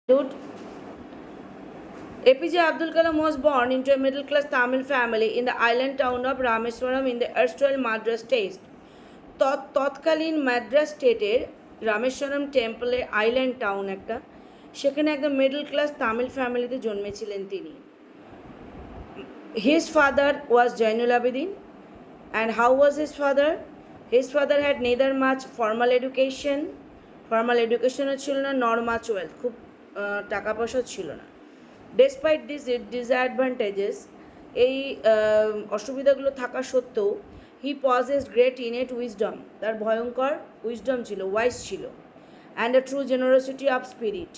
Dude, APJ Abdul Kalam was born into a middle-class Tamil family in the island town of Rameswaram in the erstwhile Madras state. তৎকালীন মাদ্রাস স্টেটের Rameswaram টেম্পলের island town একটা, সেখানে একদম middle class Tamil ফ্যামিলিতে জন্মেছিলেন তিনি। His father was Jainul Abidin. And how was his father? His father had neither much formal education ছিল না, nor much wealth, খুব টাকা পয়সা ছিল না। ডেসপাইট দিস ডিসঅ্যাডভান্টেজেস, এই অসুবিধাগুলো থাকা সত্ত্বেও, হি পজেসড গ্রেট ইনেট উইজডম, তার ভয়ঙ্কর উইজডম ছিল, ওয়াইজ ছিল। And a true generosity of spirit,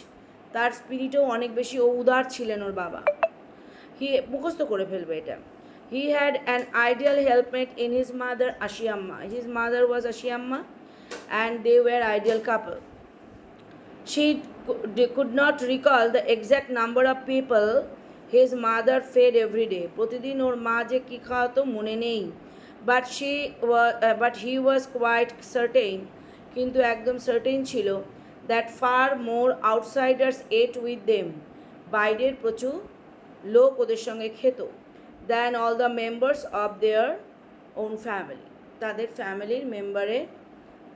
তার স্পিরিটও অনেক বেশি উদার ছিলেন ওর বাবা। হি মুখস্থ করে ফেলবে এটা। He had an ideal helpmate in his mother Ashiamma, his mother was Ashiamma and they were ideal couple. She could not recall the exact number of people his mother fed every day. প্রতিদিন ওর মা যে কী খাওয়াতো মনে নেই। But he was quite certain, কিন্তু একদম certain ছিল, that far more outsiders ate with them, বাইরের প্রচুর লোক ওদের সঙ্গে খেত, than all the members of their own family, তাদের ফ্যামিলির মেম্বারের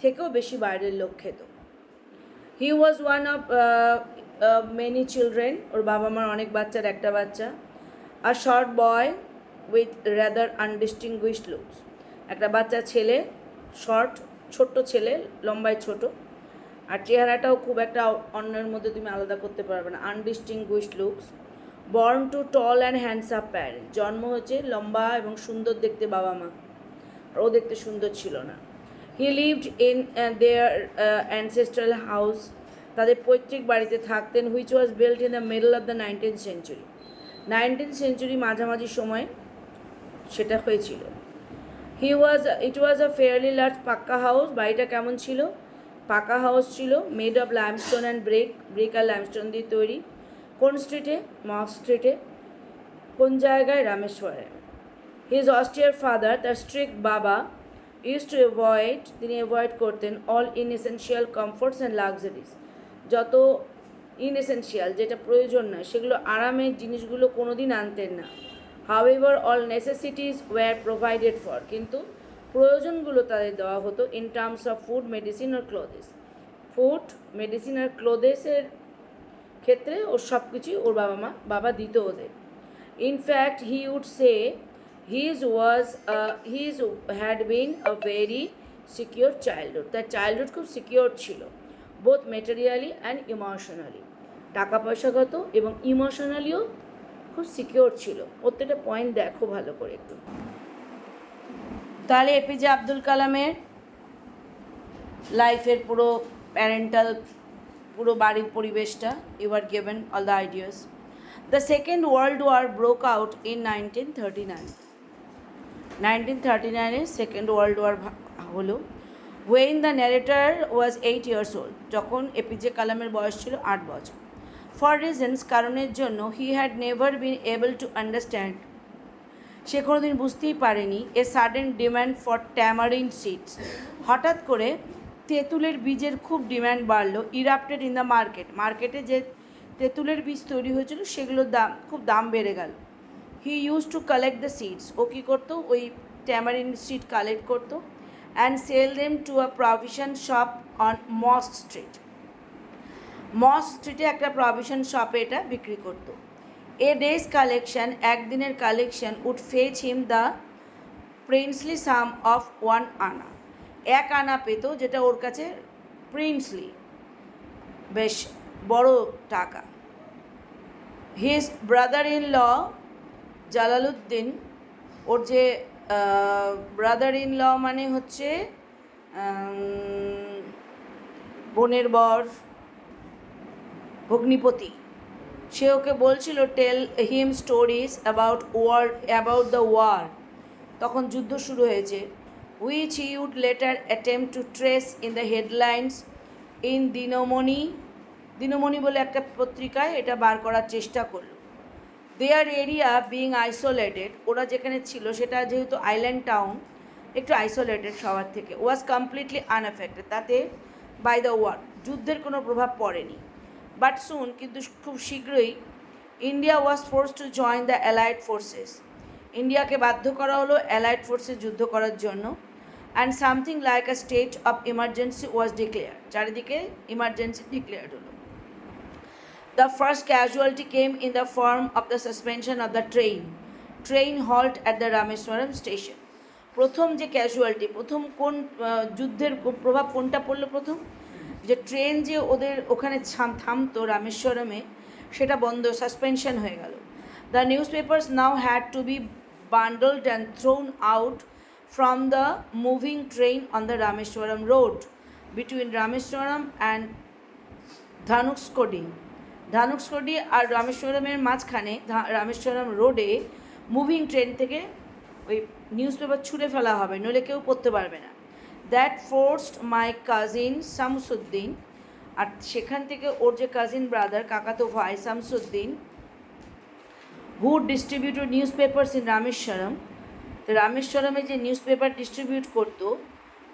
থেকেও বেশি বাইরের লোক খেত। He was one of many children, ওর বাবা মার অনেক বাচ্চার একটা বাচ্চা। আর short boy with rather undistinguished looks, একটা বাচ্চা ছেলে, শর্ট ছোট্ট ছেলে, লম্বায় ছোট, আর চেহারাটাও খুব একটা অন্যের মধ্যে তুমি আলাদা করতে পারবে না, undistinguished looks. Born to tall and handsome parent, জন্ম হয়েছে লম্বা এবং সুন্দর দেখতে বাবা মা, ও দেখতে সুন্দর ছিল না। He lived in their ancestral house, তাদের পৈতৃক বাড়িতে থাকতেন, which was built in the middle of the 19th century, 19th century মাঝামাঝি সময় সেটা হয়েছিল। It was a fairly large pucca house, বাড়িটা কেমন ছিল? পাকা হাউস ছিল, made of limestone and brick আর লাইমস্টোন দিয়ে তৈরি। কোন স্ট্রিটে? মস্ক স্ট্রিটে। কোন জায়গায়? রামেশ্বরে। হিজ অস্টিয়ার ফাদার, তার স্ট্রিক্ট বাবা, ইউজ টু তিনি অ্যাভয়েড করতেন অল ইনএসেনশিয়াল কমফোর্টস অ্যান্ড লাক্সারিজ, যত ইনএসেনশিয়াল, যেটা প্রয়োজন না, সেগুলো আরামের জিনিসগুলো কোনো দিন আনতেন না। However all necessities were provided for, কিন্তু প্রয়োজনগুলো তাদের দেওয়া হতো in terms of food, medicine আর ক্লোথেস। ফুড, মেডিসিন আর ক্লোথেসের ক্ষেত্রে ওর সব কিছুই ওর বাবা দিত ওদের। In fact he would say his had been a very secure childhood, তার চাইল্ডহুড খুব সিকিওর ছিল, বোথ মেটেরিয়ালি অ্যান্ড ইমোশনালি, টাকা পয়সাগত এবং ইমোশনালিও খুব সিকিওর ছিল। প্রত্যেকটা পয়েন্ট দেখো ভালো করে একটু। তাহলে এপিজে আব্দুল কালামের লাইফের পুরো প্যারেন্টাল, পুরো বাড়ির পরিবেশটা you are given all the ideas. The second world war broke out in 1939, 1939-এ সেকেন্ড ওয়ার্ল্ড ওয়ার হলো। When the narrator was 8 years old, যখন এপিজে কালামের বয়স ছিল 8 বছর। ফর রিজনস, কারণের জন্য, he had never been able to understand, সে কোনোদিন বুঝতেই পারেনি, a sudden demand for tamarind seeds, হঠাৎ করে তেঁতুলের বীজের খুব ডিম্যান্ড বাড়লো। ইরাপ্টেড ইন দ্য মার্কেটে যে তেঁতুলের বীজ তৈরি হয়েছিল সেগুলোর খুব দাম বেড়ে গেল। He use to collect the seeds, ও কী করতো? ওই ট্যামারিন সিড কালেক্ট করতো, and sell them to a provision shop on mosque স্ট্রিটে একটা প্রভিশন শপে এটা বিক্রি করতো। এ ডেজ কালেকশন, একদিনের collection, would fetch him the princely sum of 1 anna, 1 আনা পেত, যেটা ওর কাছে প্রিন্সলি, বেশ বড় টাকা। His brother in law Jalaluddin, ওর যে ব্রাদার ইন ল মানে হচ্ছে বোনের বর, ভগ্নিপতি, সে ওকে বলছিল tell him stories about the war, তখন যুদ্ধ শুরু হয়েছে, which he would later attempt to trace in the headlines in Dinamani বলে একটা পত্রিকায় এটা বার করার চেষ্টা করলো। দেয়ার এরিয়া বিং আইসোলেটেড, ওরা যেখানে ছিল সেটা যেহেতু আইল্যান্ড টাউন, একটু আইসোলেটেড সবার থেকে, ওয়াজ কমপ্লিটলি আনএফেক্টেড, তাতে বাই দ্য ওয়ার, যুদ্ধের কোনো প্রভাব পড়েনি। বাট সুন, কিন্তু খুব শীঘ্রই India was force to join the allied forces, ইন্ডিয়াকে বাধ্য করা হলো অ্যালাইড ফোর্সে যুদ্ধ করার জন্য। And something like a state of emergency was declare, চারিদিকে ইমার্জেন্সি ডিক্লেয়ার্ড হলো। The first casualty came in the form of the suspension of the train halt at the Rameswaram station. প্রথম যে ক্যাজুয়ালিটি, প্রথম কোন যুদ্ধের প্রভাব কোনটা পড়লো? প্রথম যে ট্রেন যে ওদের ওখানে থামতো রামেশ্বরমে, সেটা বন্ধ, সাসপেনশন হয়ে গেল। The newspapers now had to be bundled and thrown out from the moving train on the Rameswaram road between Rameswaram and Dhanushkodi আর রামেশ্বরমের মাঝখানে রামেশ্বরম রোডে মুভিং ট্রেন থেকে ওই নিউজ পেপার ছুঁড়ে ফেলা হবে, নইলে কেউ পড়তে পারবে না। That forced my cousin Shamsuddin, আর সেখান থেকে ওর যে কাজিন ব্রাদার, কাকাতো ভাই Shamsuddin, who distributed newspapers in Rameswaram, তো রামেশ্বরমে যে নিউজ পেপার ডিস্ট্রিবিউট করতো,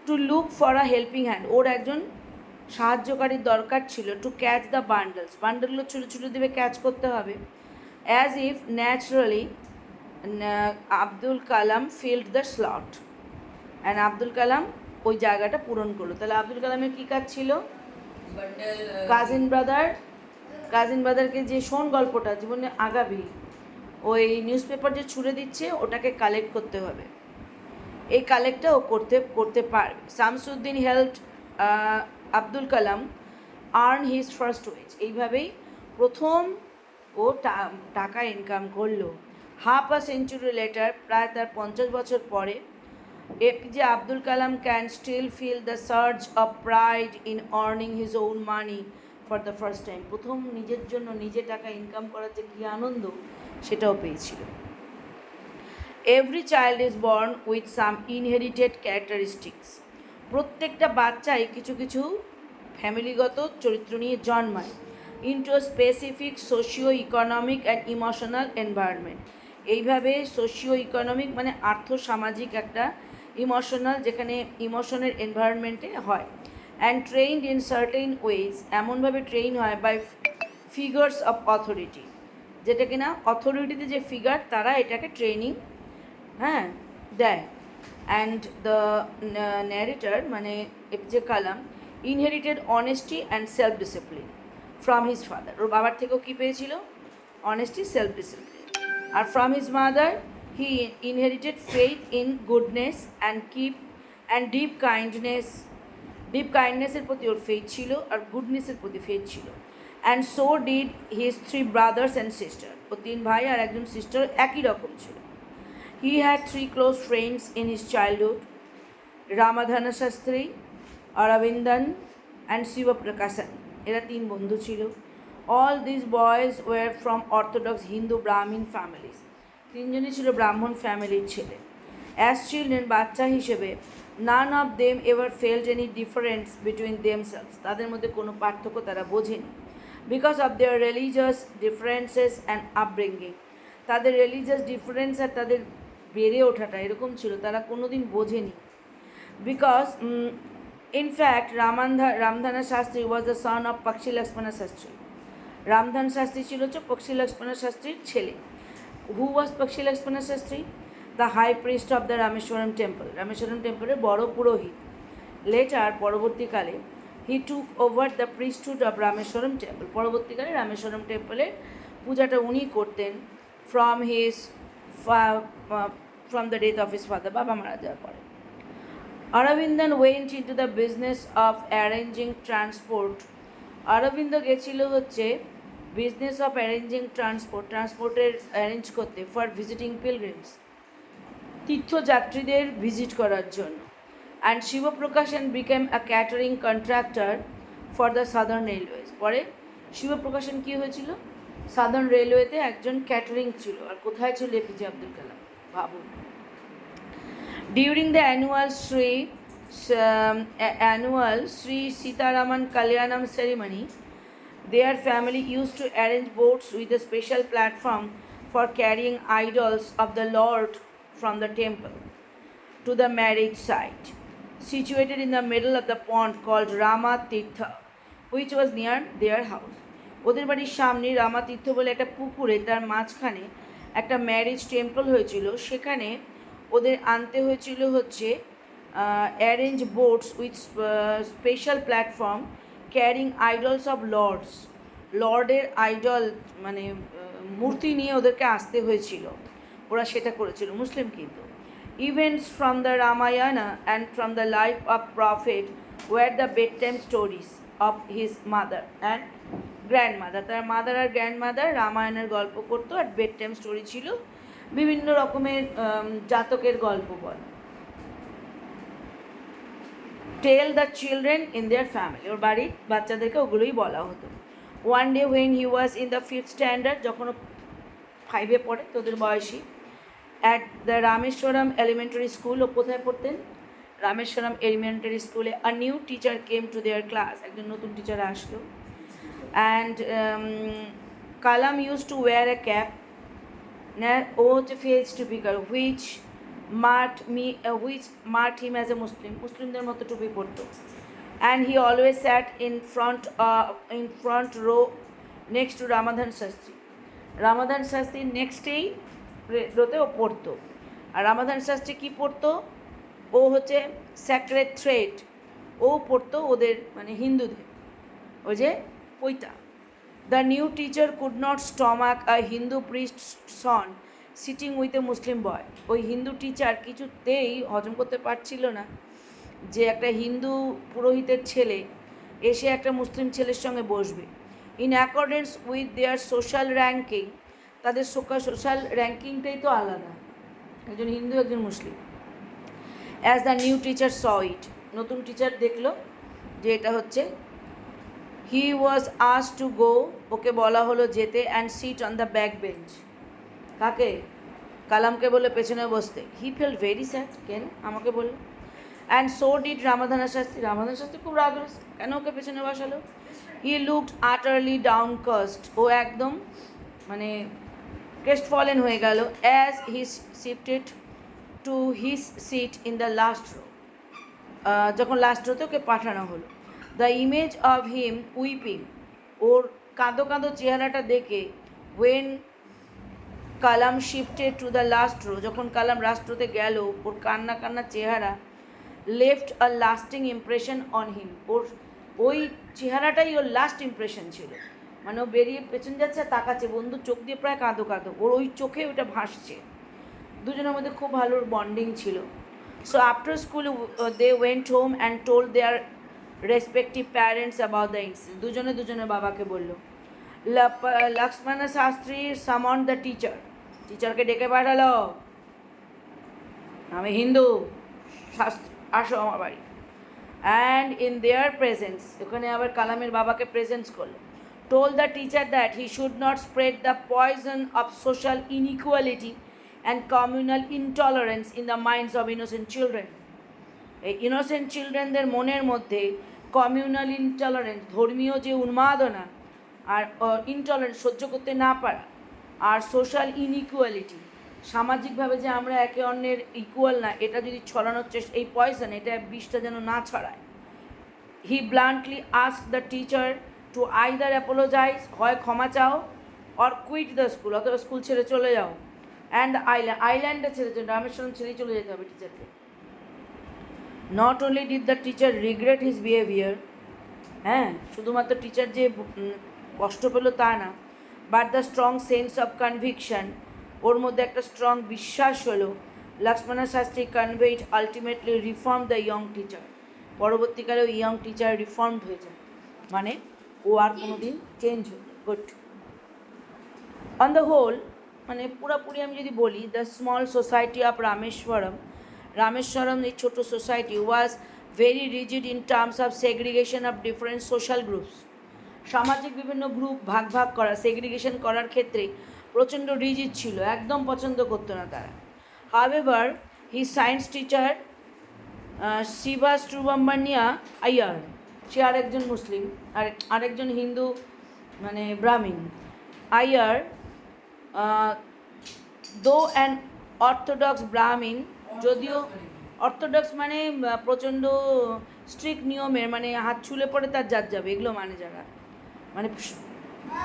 to look for a helping hand, ওর একজন সাহায্যকারীর দরকার ছিল, টু ক্যাচ দ্য বান্ডেলগুলো ছুটে ছুটে দেবে, ক্যাচ করতে হবে। As if naturally Abdul Kalam filled the slot, and Abdul Kalam ওই জায়গাটা পূরণ করলো। তাহলে আব্দুল কালামের কী কাজ ছিল? কাজিন ব্রাদারকে যে শোন গল্পটা জীবনে আগাবি, ওই নিউজ পেপার যে ছুঁড়ে দিচ্ছে ওটাকে কালেক্ট করতে হবে, এই কালেক্টটা ও করতে পারবে। Shamsuddin help Abdul Kalam earn his first wedge, এইভাবেই প্রথম ও টাকা ইনকাম করলো। হাফ আ সেঞ্চুরি লেটার, প্রায় তার 50 বছর পরে, APJ Abdul Kalam can still feel the surge of pride in earning his own money for the first time. প্রথম নিজের জন্য নিজে টাকা ইনকাম করার যে কী আনন্দ, সেটাও পেয়েছিল। Every child is born with some inherited characteristics, প্রত্যেকটা বাচ্চাই কিছু কিছু ফ্যামিলিগত চরিত্র নিয়ে জন্মায়। Into specific socio economic and emotional environment, এইভাবে সোশিও ইকোনমিক মানে আর্থসামাজিক একটা, ইমোশনাল যেখানে ইমোশনের এনভায়রনমেন্টে হয়। And trained in certain ways, এমনভাবে ট্রেন হয় বাই ফিগার্স অফ অথরিটি, যেটা কিনা অথরিটিতে যে ফিগার তারা এটাকে ট্রেনিং দেয়। অ্যান্ড দ্য ন্যারেটর মানে APJ Kalam inherited honesty and self discipline from his father, ওর বাবার থেকেও কী পেয়েছিল? Honesty, self discipline. আর from his mother he inherited faith in goodness and deep কাইন্ডনেসের প্রতি ওর ফেইথ ছিল, আর গুডনেসের প্রতি ফেইথ ছিল। And so did his 3 brothers and sister, ও 3 ভাই আর একজন সিস্টার একই রকম ছিল। He had 3 close friends in his childhood, Ramanadha Sastry, Aravindan and Sivaprakasan, এরা 3 বন্ধু ছিল। All this boys war from orthodox Hindu ব্রাহ্মণ ফ্যামিলিজ, 3জনই ছিল ব্রাহ্মণ ফ্যামিলির ছেলে। অ্যাজ চিলড্রেন, বাচ্চা হিসেবে, none of them ever felt any difference between themselves, তাদের মধ্যে কোনো পার্থক্য তারা বোঝেনি। Because of their religious differences and upbringing, তাদের রিলিজিয়াস ডিফারেন্স আর তাদের বেড়ে ওঠাটা এরকম ছিল, তারা কোনো দিন বোঝেনি। Because in fact Ramanadha Sastry was the son of Pakshi Lakshmana Shastri, রামধান Shastri ছিল হচ্ছে পক্ষী লক্ষ্মণ শাস্ত্রীর ছেলে। Who was Pakshi Lakshmana Sastry? The high priest of the Rameswaram temple, Rameswaram টেম্পলের বড় পুরোহিত। লেটার, পরবর্তীকালে, he took over the priesthood of Rameswaram temple, পরবর্তীকালে রামেশ্বরম টেম্পলের পূজাটা উনি করতেন from the death of his father, বাবা মারা যাওয়ার পরে। Aravindan went into the business of arranging transport, Aravind গেছিল হচ্ছে বিজনেস অফ অ্যারেঞ্জিং ট্রান্সপোর্টের অ্যারেঞ্জ করতে, ফর ভিজিটিং পিলগ্রিমস, তীর্থযাত্রীদের ভিজিট করার জন্য। And Sivaprakasan became a catering contractor for the southern railways, পরে শিবপ্রকাশন কী হয়েছিল? সাদার্ন রেলওয়েতে একজন ক্যাটারিং ছিল। আর কোথায় ছিল এপিজে আব্দুল কালাম? ভাবুন। During the annual Sri Sitaraman Kalyanam ceremony, their family used to arrange boats with a special platform for carrying idols of the Lord from the temple to the marriage site, situated in the middle of the pond called Rama Tirtha, which was near their house. ওদের বাড়ির সামনে রামাতীর্থ বলে একটা পুকুরে তার মাঝখানে একটা marriage temple হয়েছিল, সেখানে ওদের আনতে হয়েছিল হচ্ছে arrange boats with special platform carrying idols of লর্ডের আইডল মানে মূর্তি নিয়ে ওদেরকে আসতে হয়েছিল, ওরা সেটা করেছিল মুসলিম কিন্তু। Events from the Ramayana and from the life of prophet were the bedtime stories of his mother and grandmother. তার মাদার আর গ্র্যান্ডমাদার রামায়ণের গল্প করতো, আর বেড টাইম স্টোরি ছিল বিভিন্ন রকমের জাতকের গল্প বল। Tell the children in their family, ওর বাড়ির বাচ্চাদেরকে ওগুলোই বলা হতো। One day when he was in the 5th standard, যখন ও 5-এ পড়ে তোদের বয়সী, at the Rameswaram elementary school, ও কোথায় পড়তেন? রামেশ্বরম এলিমেন্টারি স্কুলে। A new teacher came to their class, একজন নতুন টিচার আসলো। And Kalam use to wear a cap, ও হচ্ছে ফেস টুপি কার, which marked him as a মুসলিমদের মতো টুপি পরতো। And he always sat in front row next to Ramanadha Sastry, Ramanadha শাস্ত্রীর নেক্সটেই রোতে ও পড়তো। আর রামাধান শাস্ত্রী কী পড়তো? ও হচ্ছে স্যাক্রেড থ্রেড, ও পড়তো ওদের মানে হিন্দুদের, ওই যে পৈতা। The new teacher could not stomach a Hindu priest son sitting with a Muslim boy, ওই হিন্দু টিচার কিছুতেই হজম করতে পারছিল না যে একটা হিন্দু পুরোহিতের ছেলে এসে একটা মুসলিম ছেলের সঙ্গে বসবে। In accordance with their social ranking, তাদের সোশ্যাল র্যাঙ্কিংটাই তো আলাদা, একজন হিন্দু একজন মুসলিম। অ্যাজ দ্য নিউ টিচার স ইট, নতুন টিচার দেখলো যে এটা হচ্ছে। হি ওয়াজ আস্কড টু গো, ওকে বলা হলো যেতে, and sit on the back bench, কাকে? কালামকে বলে পেছনে বসতে। হি ফেল্ট ভেরি স্যাড, কেন আমাকে বললো। And so did Ramanadha Sastry, Ramanadha Sastry খুব রাগগ্রস্ত, কেন ওকে পেছনে বসালো। হি লুকড আটারলি ডাউনকাস্ট, ও একদম মানে ক্রেস্ট ফলেন হয়ে গেল। As he shifted to his seat in the last row, যখন লাস্ট রোতে ওকে পাঠানো হলো। The image of him weeping, ওর কাঁদো কাঁদো চেহারাটা দেখে, when Kalam shifted to the last row, যখন কালাম রাষ্ট্রতে গেল, ওর কান্না কান্না চেহারা left a lasting impression on him, ওর ওই চেহারাটাই ওর লাস্ট ইমপ্রেশন ছিল। মানে ও বেরিয়ে পেছন যাচ্ছে, তাকাচ্ছে, বন্ধু চোখ দিয়ে প্রায় কাঁদো কাঁদো, ওর ওই চোখে ওটা ভাসছে। দুজনের মধ্যে খুব ভালো বন্ডিং ছিল। So after school they went home and told their respective parents about the incident, দুজনে বাবাকে বলল। Lakshmana Sastri summoned the teacher, টিচারকে ডেকে পাঠালো, আমি হিন্দু, শাস্ত্রী আসো আমার বাড়ি। অ্যান্ড ইন দেয়ার প্রেজেন্স, ওখানে আবার কালামের বাবাকে প্রেজেন্স করলো। Told the teacher that he should not spread the poison of social inequality and communal intolerance in the minds of innocent children, এই ইনোসেন্ট চিলড্রেনদের মনের মধ্যে কমিউনাল ইনটলারেন্স, ধর্মীয় যে উন্মাদনা আর ইনটলারেন্স, সহ্য করতে না পারা, আর সোশ্যাল ইনইকুয়ালিটি, সামাজিকভাবে যে আমরা একে অন্যের ইকুয়াল না, এটা যদি ছড়ানোর চেষ্টা, এই পয়জন, এটা বিষটা যেন না ছড়ায়। He bluntly ask the teacher to either apologise, হয় ক্ষমা চাও, অর কুইট দ্য স্কুল, অথবা স্কুল ছেড়ে চলে যাও। অ্যান্ড আইল্যান্ডে ছেড়ে চলে, রামেশ্বরম ছেড়েই চলে যেতে হবে টিচারকে। Not only did the teacher regret his behaviour, হ্যাঁ শুধুমাত্র টিচার যে কষ্ট পেলো তা না, but the strong sense of conviction, ওর মধ্যে একটা স্ট্রং বিশ্বাস হলো। Lakshmana Sastry conveyed ultimately reform the young teacher, পরবর্তীকালে ওই ইয়ং টিচার রিফর্মড হয়ে যায়, মানে ও আর কোনো দিন চেঞ্জ হলো। গুড। অন দ্য হোল, মানে পুরোপুরি আমি যদি বলি, the small society of Rameswaram, এই ছোটো society was very rigid in terms of segregation of different social groups, সামাজিক বিভিন্ন গ্রুপ ভাগ করা, সেগ্রিগেশন করার ক্ষেত্রে প্রচণ্ড রিজিড ছিল, একদম পছন্দ করতো না তারা। হাউএভার হি সায়েন্স টিচার শিবাস্ট্রুবাম্বানিয়া আইয়ার, সে আরেকজন মুসলিম, আরেকজন হিন্দু মানে ব্রাহ্মণ, আইয়ার দো অ্যান অর্থোডক্স ব্রাহ্মণ, যদিও অর্থোডক্স মানে প্রচণ্ড স্ট্রিক্ট নিয়মের, মানে হাত ছুলে পড়ে তার জাত যাবে, এগুলো মানে যারা মানে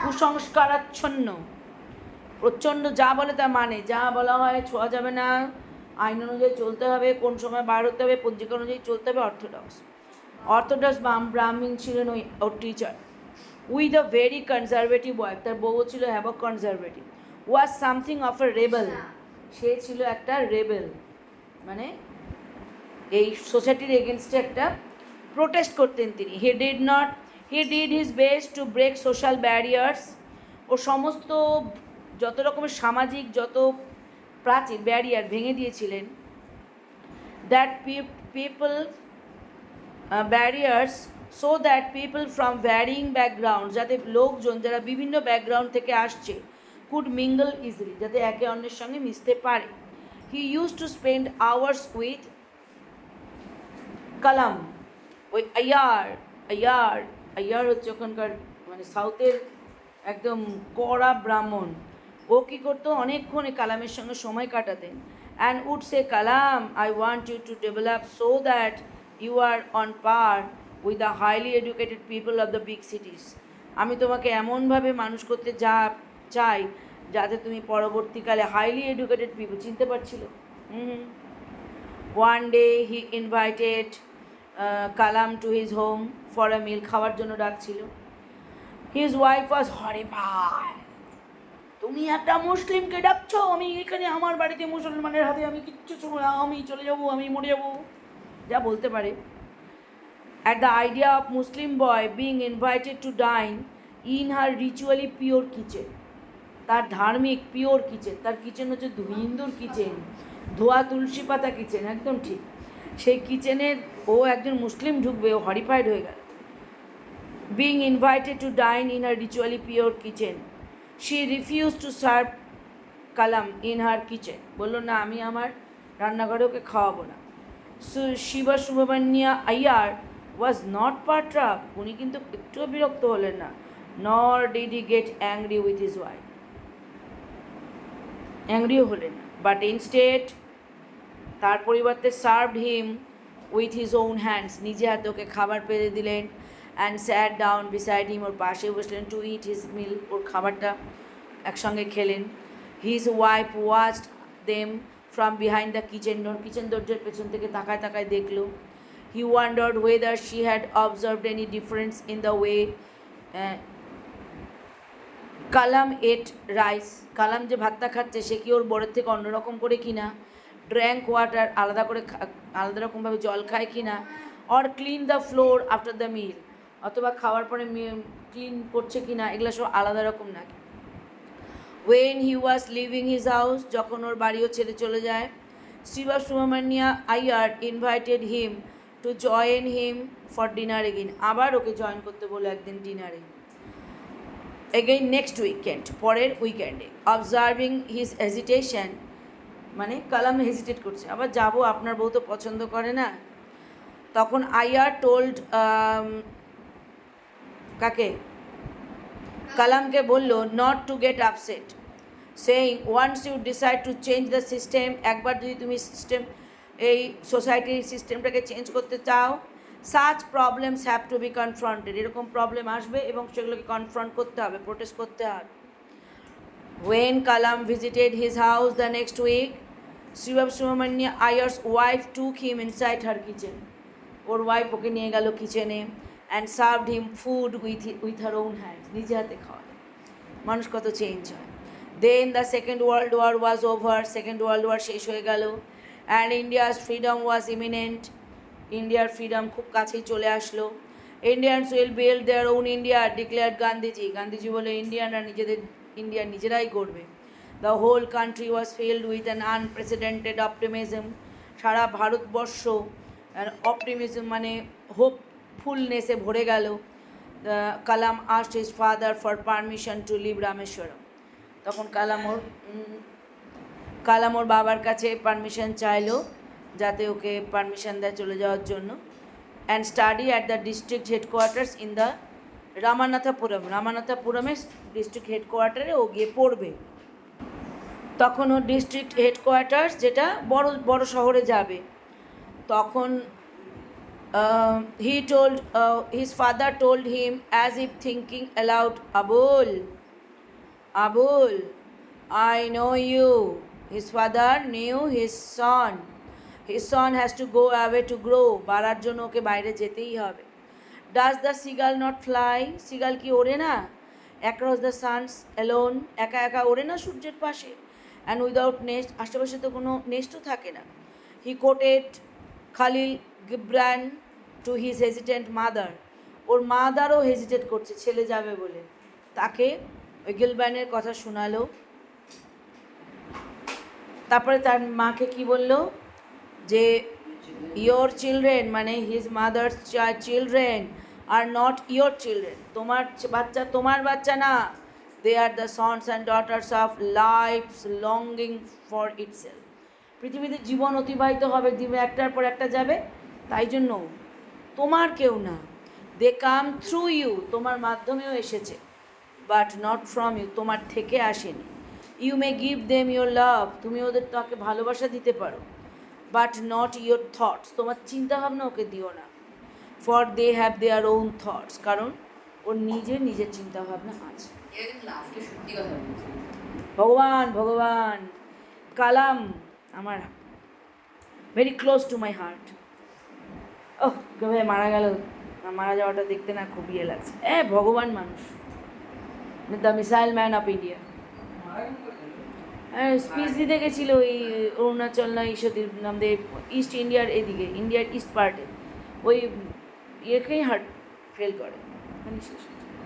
কুসংস্কারাচ্ছন্ন, প্রচণ্ড, যা বলে তা মানে, যা বলা হয় ছোঁয়া যাবে না, আইন অনুযায়ী চলতে হবে, কোন সময় বার হতে হবে, পঞ্জিকা অনুযায়ী চলতে হবে। অর্থোডক্স ব্রাহ্মণ ছিলেন ওর teacher. With a very conservative wife, তার বউ ছিল havoc conservative. Was something of a rebel, সে ছিল একটা রেবেল, মানে এই সোসাইটির এগেনস্টে একটা প্রোটেস্ট করতেন তিনি। He did his best to break social barriers, ও সমস্ত যত রকমের সামাজিক যত প্রাচীর ব্যারিয়ার ভেঙে দিয়েছিলেন। That people barriers, so that people from varying background, যাতে লোকজন যারা বিভিন্ন ব্যাকগ্রাউন্ড থেকে আসছে, কুড মিঙ্গল ইজিলি, যাতে একে অন্যের সঙ্গে মিশতে পারে। হি use to spend hours with কালাম, ওই আয়ার হচ্ছে ওখানকার মানে সাউথের একদম কড়া ব্রাহ্মণ। ও কী করতো, অনেকক্ষণ কালামের সঙ্গে সময় কাটাতেন। And would say, Kalam, I want you to develop so that you are on par with the highly educated people of the big cities. আমি তোমাকে এমনভাবে মানুষ করতে চাই যাতে তুমি পরবর্তীকালে হাইলি এডুকেটেড পিপল, চিনতে পারছিল। One day he invited Kalam to his home for a meal, খাওয়ার জন্য ডাকছিল। হিজ ওয়াইফ ওয়াজ হরিফাইড, তুমি একটা মুসলিমকে ডাকছো, আমি এখানে আমার বাড়িতে মুসলমানের হাতে আমি কিচ্ছু শুনবো না, আমি চলে যাবো, আমি মরে যাবো, যা বলতে পারে। At the idea of Muslim boy being invited to dine in her ritually pure kitchen, তার ধার্মিক পিওর কিচেন, তার কিচেন হচ্ছে হিন্দুর কিচেন, ধোয়া তুলসী পাতা কিচেন, একদম ঠিক। সেই কিচেনের ও একজন মুসলিম ঢুকবে, ও হরিফাইড হয়ে গেল। Being invited to dine in her ritually pure kitchen, she refuse to serve Kalam in her kitchen, বললো না, আমি আমার রান্নাঘরে ওকে খাওয়াবো না। শিবা সুব্রমণ্যা আয়ার ওয়াজ নট পার্ট্রাক, উনি কিন্তু একটুও বিরক্ত হলেন না। Nor did he get angry with his wife, অ্যাংরিও হলেন না, বাট ইনস্টেড, তার পরিবর্তে served him with his own hands, নিজে হাতে ওকে খাবার পেরে দিলেন। And sat down beside him, ওর পাশে বসলেন, টু ইট হিজ মিল, ওর খাবারটা একসঙ্গে খেলেন। His wife watched them from behind the kitchen door, kitchen দরজার পেছন থেকে তাকায় তাকায় দেখলো। He wondered whether she had observed any difference in the way Kalam ate rice, Kalam যে ভাতটা খাচ্ছে সে কি ওর বড়ের থেকে অন্যরকম করে কিনা, ড্র্যাঙ্ক ওয়াটার, আলাদা রকমভাবে জল খায় কিনা, or clean the floor after the meal, অথবা খাওয়ার পরে ক্লিন করছে কিনা, এগুলো সব আলাদা রকম নাকি। When he was living his house, যখন ওর বাড়িও ছেড়ে চলে যায়, Siva Subramania Iyer invited him to join him for dinner again, আবার ওকে জয়েন করতে বলে একদিন ডিনারে, এগেইন নেক্সট উইকেন্ড, পরের উইকেন্ডে। অবজার্ভিং হিজ হেজিটেশন, মানে কালাম হেজিটেট করছে, আবার যাব, আপনার বউ তো পছন্দ করে না। তখন আয়ার টোল্ড, কাকে, কালামকে বলল, not to get upset, saying once you decide to change the system, একবার যদি তুমি এই সোসাইটির সিস্টেমটাকে চেঞ্জ করতে চাও, such problems have to be confronted, এরকম প্রবলেম আসবে এবং সেগুলোকে কনফ্রন্ট করতে হবে, প্রোটেস্ট করতে হবে। When Kalam visited his house the next week, Shiva Subramania Iyer's wife took him inside her kitchen. ওর ওয়াইফ ওকে নিয়ে গেল কিচেনে, and served him food with her own hands, নিজে হাতে খাওয়ালে। মানুষ কত চেঞ্জ হয়। Then the second world war was over, second world war শেষ হয়ে গেল। And India's freedom was imminent, ইন্ডিয়ার ফ্রিডম খুব কাছেই চলে আসলো। Indians will build their own India declared Gandhiji, Gandhiji বলে ইন্ডিয়ানরা ইন্ডিয়া নিজেরাই গড়বে। The whole country was filled with an unprecedented optimism, সারা ভারতবর্ষ অপটিমিজম মানে হোপফুলনেসে ভরে গেল। Kalam asked his father for permission to leave Rameswaram, তখন কালাম ওর বাবার কাছে পারমিশন চাইলো যাতে ওকে পারমিশন দেয় চলে যাওয়ার জন্য। And study at the district headquarters in the রামানাথাপুরমের ডিস্ট্রিক্ট হেডকোয়ার্টারে ও গিয়ে পড়বে। তখন ওর ডিস্ট্রিক্ট হেডকোয়ার্টার্স যেটা বড় শহরে যাবে, তখন His father told him as if thinking aloud, Abul, I know you. His father knew his son. His son has to go away to grow. বাড়ার জন্য ওকে বাইরে যেতেই হবে. Does the seagull not fly? Seagull কি ওড়ে না? Across the suns alone, একা একা ওড়ে না সূর্যের পাশে? And without nest, আশেপাশে তো কোনো নেস্টও থাকে না. He quoted Khalil Gibran to his hesitant mother. ওর মাদারও হেজিটেট করছে ছেলে যাবে বলে. তাকে ওই গিলব্যানের কথা শোনালো. তারপরে তার মাকে কি বললো যে ইয়োর চিলড্রেন মানে his mother's children are not your children, তোমার বাচ্চা না, they are the sons and daughters of life's longing for itself. পৃথিবীতে জীবন অতিবাহিত হবে, দিবে একটার পর একটা যাবে, তাই জন্য তোমার কেউ না। দে কাম থ্রু ইউ, তোমার মাধ্যমেও এসেছে, বাট নট ফ্রম ইউ, তোমার থেকে আসেনি। You may give them your love, তুমি ওদের তাকে ভালোবাসা দিতে পারো, বাট নট ইয়োর থটস, তোমার চিন্তাভাবনা ওকে দিও না। For they have their own thoughts, কারণ ওর নিজের চিন্তাভাবনা আছে। ভগবান কালাম আমার very close to my heart. ওহ ভাই মারা গেল, মারা যাওয়াটা দেখতে না খুব ইয়ে লাগছে। ভগবান মানুষ, the missile man of India. Speech দিতে গেছিলো ওই অরুণাচল না ঈশ্বরদীপ আমাদের ইস্ট ইন্ডিয়ার এদিকে, ইন্ডিয়ার ইস্ট পার্টে, ওই ইয়েকেই হার্ট ফেল করে, শেষ।